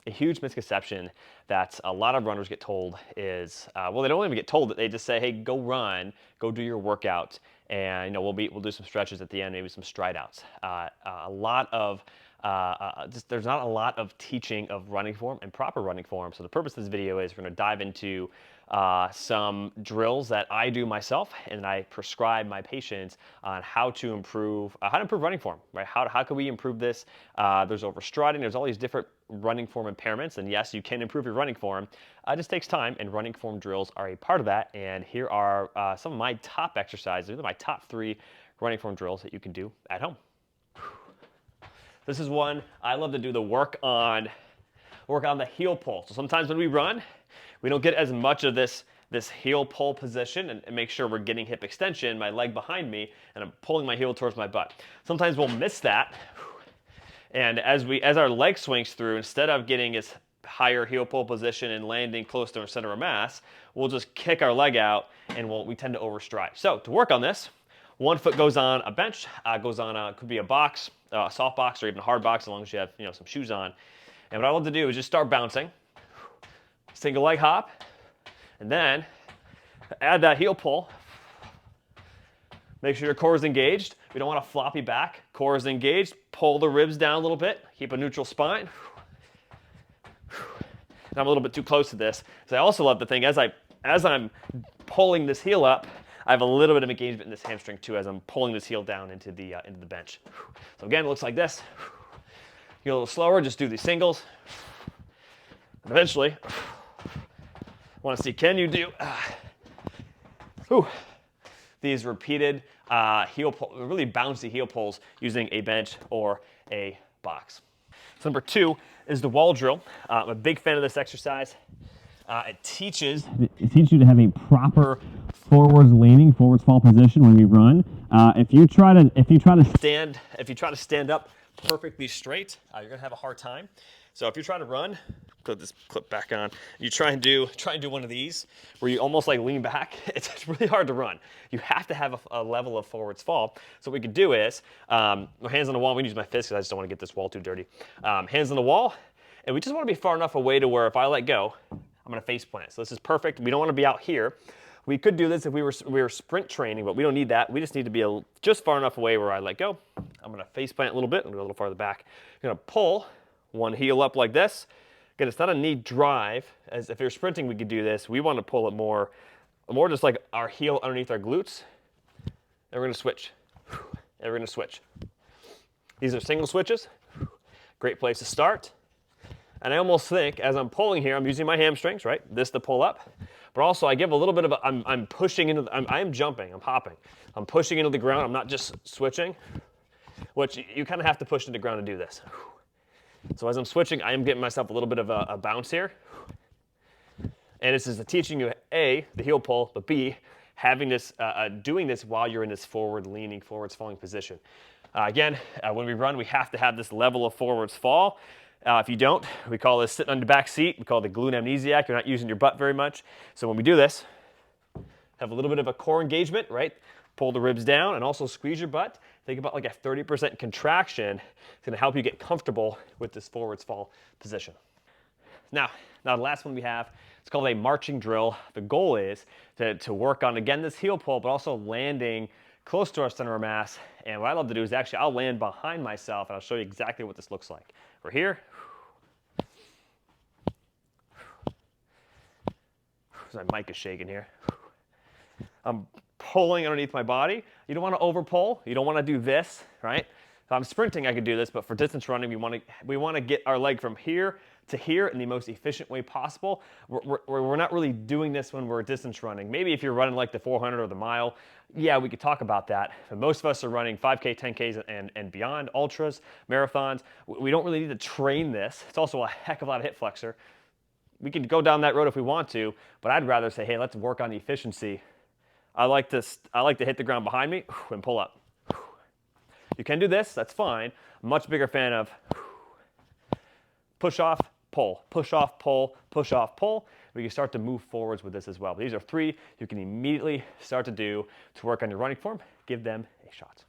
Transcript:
a huge misconception that a lot of runners get told is, well, they don't even get told it. They just say, hey, go run, go do your workout, and we'll do some stretches at the end, maybe some stride outs. There's not a lot of teaching of running form and proper running form. So the purpose of this video is we're going to dive into some drills that I do myself and I prescribe my patients on how to improve running form, right? How can we improve this? There's overstriding, there's all these different running form impairments, and yes, you can improve your running form. It just takes time, and running form drills are a part of that. And here are some of my top exercises, my top 3 running form drills that you can do at home. This is one I love to do the work on the heel pull. So sometimes when we run, we don't get as much of this heel pull position and make sure we're getting hip extension, my leg behind me, and I'm pulling my heel towards my butt. Sometimes we'll miss that. And as our leg swings through, instead of getting its higher heel pull position and landing close to our center of mass, we'll just kick our leg out and we tend to overstride. So to work on this, one foot goes on a bench, could be a box, a soft box, or even a hard box, as long as you have some shoes on. And what I love to do is just start bouncing, single leg hop, and then add that heel pull. Make sure your core is engaged. We don't want a floppy back. Core is engaged. Pull the ribs down a little bit. Keep a neutral spine. And I'm a little bit too close to this. So I also love the thing as I'm pulling this heel up, I have a little bit of engagement in this hamstring too as I'm pulling this heel down into the bench. So again, it looks like this. Get a little slower, just do these singles. And eventually, want to see, can you do these repeated really bouncy heel pulls using a bench or a box. So number 2 is the Wal Drill. I'm a big fan of this exercise. It teaches you to have a proper forwards fall position when you run. If you try to stand up perfectly straight, you're gonna have a hard time. So if you're trying to run, put this clip back on. You try and do one of these where you almost like lean back. It's really hard to run. You have to have a level of forwards fall. So what we could do is hands on the wall. We can use my fists because I just don't want to get this wall too dirty. Hands on the wall, and we just want to be far enough away to where if I let go, I'm going to face plant. So this is perfect. We don't want to be out here. We could do this if we were sprint training, but we don't need that. We just need to be just far enough away where I let go. I'm going to face plant a little bit and go a little farther back. I'm going to pull one heel up like this. Again, it's not a knee drive. As if you're sprinting, we could do this. We want to pull it more just like our heel underneath our glutes. And we're going to switch. And we're going to switch. These are single switches. Great place to start. And I almost think, as I'm pulling here, I'm using my hamstrings, right? This to pull up. But also, I give a little bit of I'm pushing into, I'm jumping, I'm hopping. I'm pushing into the ground, I'm not just switching, which you kind of have to push into the ground to do this. So as I'm switching, I am getting myself a little bit of a bounce here. And this is teaching you, A, the heel pull, but B, having this, doing this while you're in this forward-leaning, forwards-falling position. Again, when we run, we have to have this level of forwards fall. If you don't, we call this sitting on the back seat. We call it the glute amnesiac. You're not using your butt very much. So when we do this, have a little bit of a core engagement, right? Pull the ribs down and also squeeze your butt. Think about like a 30% contraction. It's going to help you get comfortable with this forwards fall position. Now the last one we have, it's called a marching drill. The goal is to work on, again, this heel pull, but also landing close to our center of mass. And what I love to do is actually I'll land behind myself and I'll show you exactly what this looks like. We're here. My mic is shaking here. I'm pulling underneath my body. You don't want to over pull. You don't want to do this, right? If I'm sprinting, I could do this, but for distance running, we want to get our leg from here to here in the most efficient way possible. We're not really doing this when we're distance running. Maybe if you're running like the 400 or the mile, yeah, we could talk about that. But most of us are running 5K, 10Ks, and beyond, ultras, marathons. We don't really need to train this. It's also a heck of a lot of hip flexor. We can go down that road if we want to, but I'd rather say, hey, let's work on the efficiency. I like to hit the ground behind me and pull up. You can do this, that's fine. I'm a much bigger fan of push off, pull, push off, pull, push off, pull. We can start to move forwards with this as well. But these are 3 you can immediately start to do to work on your running form. Give them a shot.